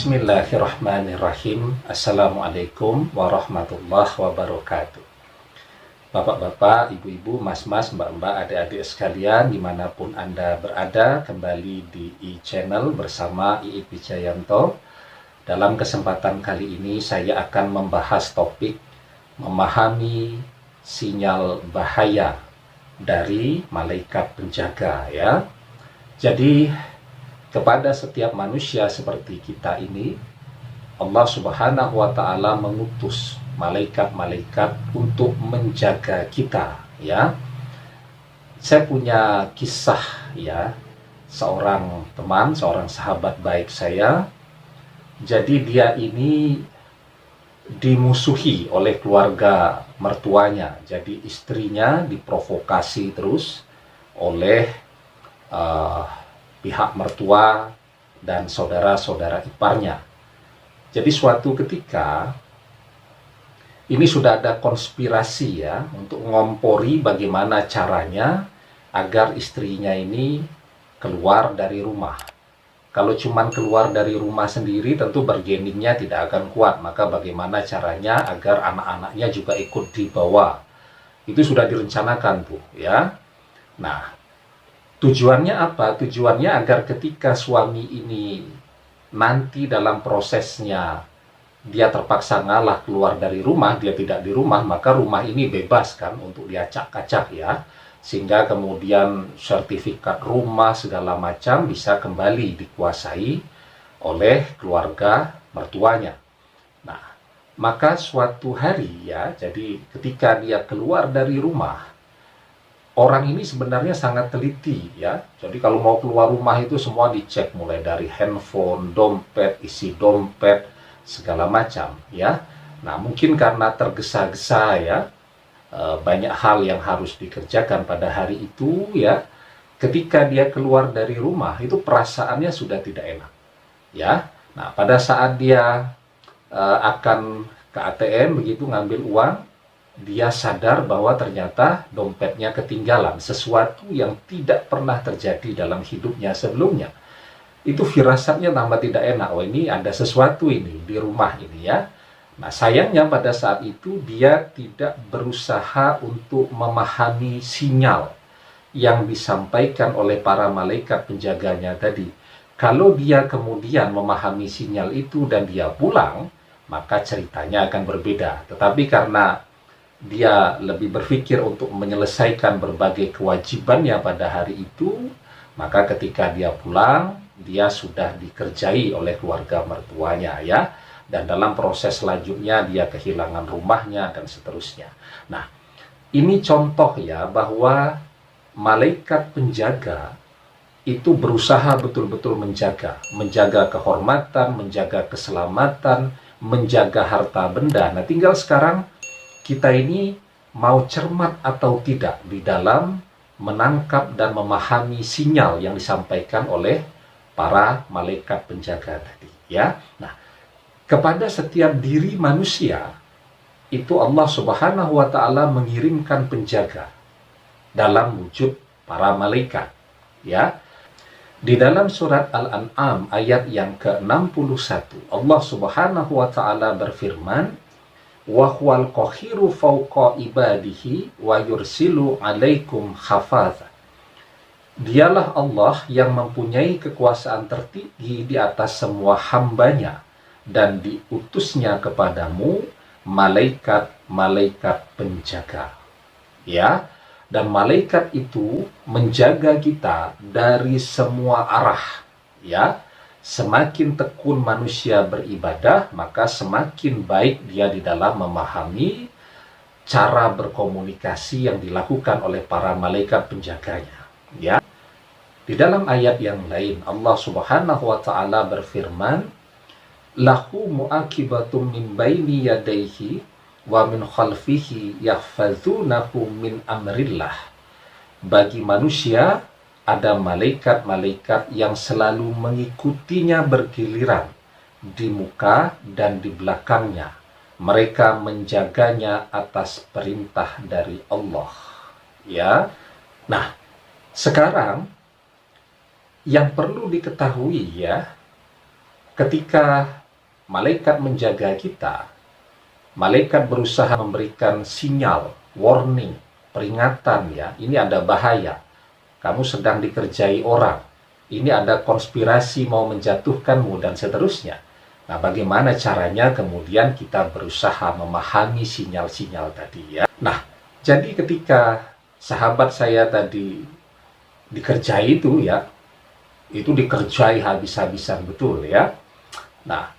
Bismillahirrahmanirrahim. Assalamualaikum warahmatullahi wabarakatuh. Bapak-bapak, ibu-ibu, mas-mas, mbak-mbak, adik-adik sekalian, dimanapun Anda berada, kembali di e-channel bersama Iit Wijayanto. Dalam kesempatan kali ini saya akan membahas topik memahami sinyal bahaya dari malaikat penjaga, ya. Jadi kepada setiap manusia seperti kita ini, Allah Subhanahu wa Ta'ala mengutus malaikat-malaikat untuk menjaga kita, ya. Saya punya kisah, ya, seorang teman, seorang sahabat baik saya. Jadi dia ini dimusuhi oleh keluarga mertuanya. Jadi istrinya diprovokasi terus oleh pihak mertua dan saudara-saudara iparnya. Jadi suatu ketika ini sudah ada konspirasi, ya, untuk ngompori bagaimana caranya agar istrinya ini keluar dari rumah. Kalau cuman keluar dari rumah sendiri tentu bargainingnya tidak akan kuat, maka bagaimana caranya agar anak-anaknya juga ikut dibawa. Itu sudah direncanakan, Bu, ya. Nah, tujuannya apa? Tujuannya agar ketika suami ini nanti dalam prosesnya dia terpaksa ngalah keluar dari rumah, dia tidak di rumah, maka rumah ini bebas kan untuk diacak-acak, ya. Sehingga kemudian sertifikat rumah segala macam bisa kembali dikuasai oleh keluarga mertuanya. Nah, maka suatu hari, ya, jadi ketika dia keluar dari rumah, orang ini sebenarnya sangat teliti, ya. Jadi kalau mau keluar rumah itu semua dicek, mulai dari handphone, dompet, isi dompet, segala macam, ya. Nah, mungkin karena tergesa-gesa, ya, banyak hal yang harus dikerjakan pada hari itu, ya. Ketika dia keluar dari rumah itu perasaannya sudah tidak enak, ya. Nah, pada saat dia akan ke ATM begitu ngambil uang, dia sadar bahwa ternyata dompetnya ketinggalan, sesuatu yang tidak pernah terjadi dalam hidupnya sebelumnya. Itu firasatnya tambah tidak enak. Oh, ini ada sesuatu ini di rumah ini, ya. Nah, sayangnya pada saat itu dia tidak berusaha untuk memahami sinyal yang disampaikan oleh para malaikat penjaganya tadi. Kalau dia kemudian memahami sinyal itu dan dia pulang, maka ceritanya akan berbeda. Tetapi karena dia lebih berpikir untuk menyelesaikan berbagai kewajibannya pada hari itu, maka ketika dia pulang, dia sudah dikerjai oleh keluarga mertuanya, ya. Dan dalam proses selanjutnya dia kehilangan rumahnya dan seterusnya. Nah, ini contoh, ya, bahwa malaikat penjaga itu berusaha betul-betul menjaga kehormatan, menjaga keselamatan, menjaga harta benda. Nah, tinggal sekarang kita ini mau cermat atau tidak di dalam menangkap dan memahami sinyal yang disampaikan oleh para malaikat penjaga tadi, ya. Nah, kepada setiap diri manusia itu Allah Subhanahu wa Ta'ala mengirimkan penjaga dalam wujud para malaikat, ya. Di dalam surat Al-An'am ayat yang ke-61, Allah Subhanahu wa Ta'ala berfirman, wa huwal qahiru fawqa ibadihi wa yursilu alaikum hafaza. Dialah Allah yang mempunyai kekuasaan tertinggi di atas semua hambanya dan diutusnya kepadamu malaikat-malaikat penjaga, ya. Dan malaikat itu menjaga kita dari semua arah, ya. Semakin tekun manusia beribadah, maka semakin baik dia di dalam memahami cara berkomunikasi yang dilakukan oleh para malaikat penjaganya, ya. Di dalam ayat yang lain Allah Subhanahu wa Ta'ala berfirman, lahu mu'aqibatum min baini yadayhi wa min khalfihi yahfazunahu min amrillah. Bagi manusia ada malaikat-malaikat yang selalu mengikutinya bergiliran di muka dan di belakangnya. Mereka menjaganya atas perintah dari Allah, ya. Nah, sekarang yang perlu diketahui, ya, ketika malaikat menjaga kita, malaikat berusaha memberikan sinyal, warning, peringatan ya, ini ada bahaya, kamu sedang dikerjai orang, ini ada konspirasi mau menjatuhkanmu dan seterusnya. Nah, bagaimana caranya kemudian kita berusaha memahami sinyal-sinyal tadi ya. Nah, jadi ketika sahabat saya tadi dikerjai itu ya, itu dikerjai habis-habisan betul ya. Nah,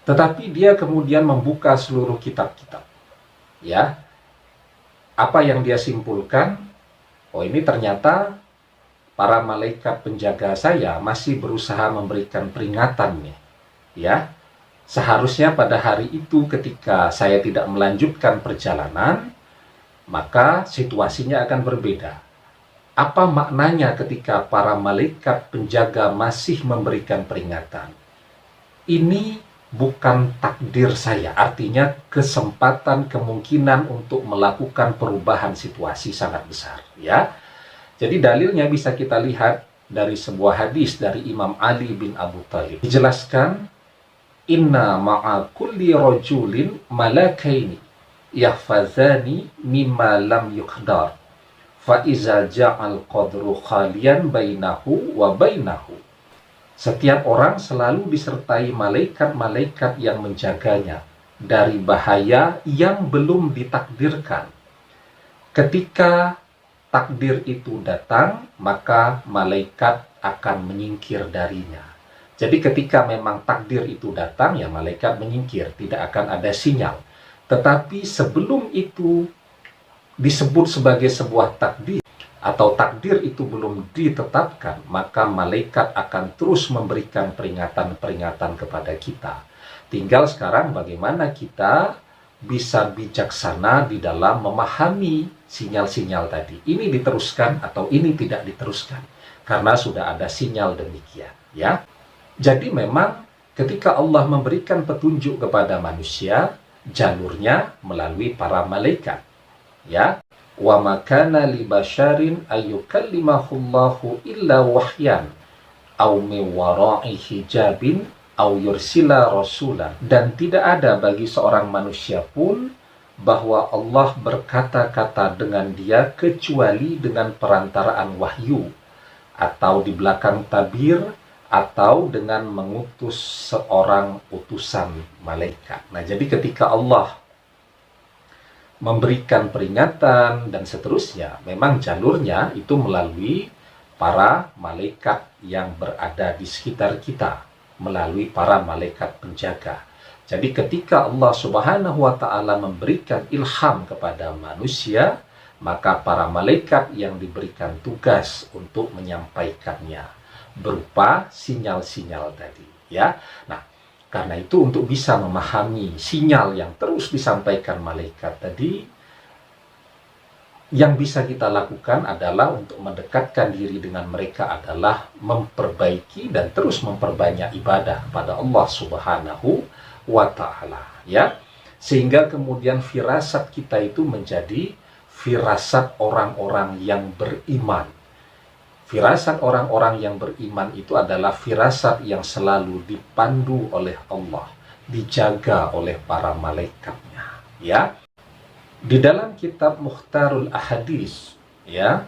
tetapi dia kemudian membuka seluruh kitab-kitab ya. Apa yang dia simpulkan? Oh, ini ternyata para malaikat penjaga saya masih berusaha memberikan peringatan nih ya. Seharusnya pada hari itu ketika saya tidak melanjutkan perjalanan, maka situasinya akan berbeda. Apa maknanya ketika para malaikat penjaga masih memberikan peringatan? Ini bukan takdir saya, artinya kesempatan, kemungkinan untuk melakukan perubahan situasi sangat besar ya. Jadi dalilnya bisa kita lihat dari sebuah hadis dari Imam Ali bin Abu Thalib. Dijelaskan, inna ma'a kulli rajulin malakaini yahfazani mimma lam yuqdar fa iza ja'al qadru khalian bainahu wa bainahu. Setiap orang selalu disertai malaikat-malaikat yang menjaganya dari bahaya yang belum ditakdirkan. Ketika takdir itu datang, maka malaikat akan menyingkir darinya. Jadi ketika memang takdir itu datang, ya malaikat menyingkir, tidak akan ada sinyal. Tetapi sebelum itu disebut sebagai sebuah takdir, atau takdir itu belum ditetapkan, maka malaikat akan terus memberikan peringatan-peringatan kepada kita. Tinggal sekarang bagaimana kita bisa bijaksana di dalam memahami sinyal-sinyal tadi. Ini diteruskan atau ini tidak diteruskan, karena sudah ada sinyal demikian ya. Jadi memang ketika Allah memberikan petunjuk kepada manusia, jalurnya melalui para malaikat. Ya, wa makana li basyarin ayyukallimahullahu illa wahyan aw min wara'i hijabin aw yursila rasulan. Dan tidak ada bagi seorang manusia pun bahwa Allah berkata-kata dengan dia kecuali dengan perantaraan wahyu, atau di belakang tabir, atau dengan mengutus seorang utusan malaikat. Nah, jadi ketika Allah memberikan peringatan dan seterusnya, memang jalurnya itu melalui para malaikat yang berada di sekitar kita, melalui para malaikat penjaga. Jadi ketika Allah Subhanahu wa ta'ala memberikan ilham kepada manusia, maka para malaikat yang diberikan tugas untuk menyampaikannya berupa sinyal-sinyal tadi ya. Nah, karena itu untuk bisa memahami sinyal yang terus disampaikan malaikat tadi, yang bisa kita lakukan adalah untuk mendekatkan diri dengan mereka adalah memperbaiki dan terus memperbanyak ibadah kepada Allah Subhanahu wa ta'ala ya. Sehingga kemudian firasat kita itu menjadi firasat orang-orang yang beriman. Firasat orang-orang yang beriman itu adalah firasat yang selalu dipandu oleh Allah, dijaga oleh para malaikatnya ya. Di dalam kitab Mukhtarul Ahadis ya,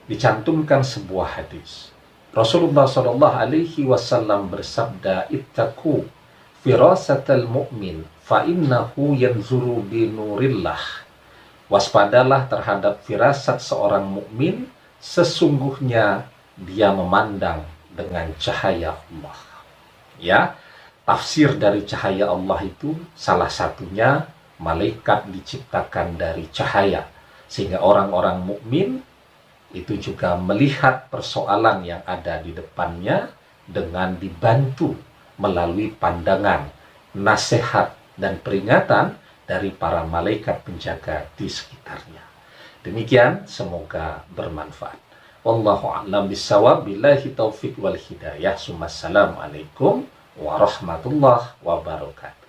dicantumkan sebuah hadis. Rasulullah sallallahu alaihi wasallam bersabda, ittaqu firasatal mu'min fa innahu yanzuru bi nurillah. Waspadalah terhadap firasat seorang mukmin, sesungguhnya dia memandang dengan cahaya Allah. Ya, tafsir dari cahaya Allah itu salah satunya malaikat diciptakan dari cahaya, sehingga orang-orang mukmin itu juga melihat persoalan yang ada di depannya dengan dibantu melalui pandangan, nasihat dan peringatan dari para malaikat penjaga di sekitarnya. Demikian, semoga bermanfaat. Wallahu a'lam bishawab, billahi taufiq wal hidayah. Assalamualaikum warahmatullahi wabarakatuh.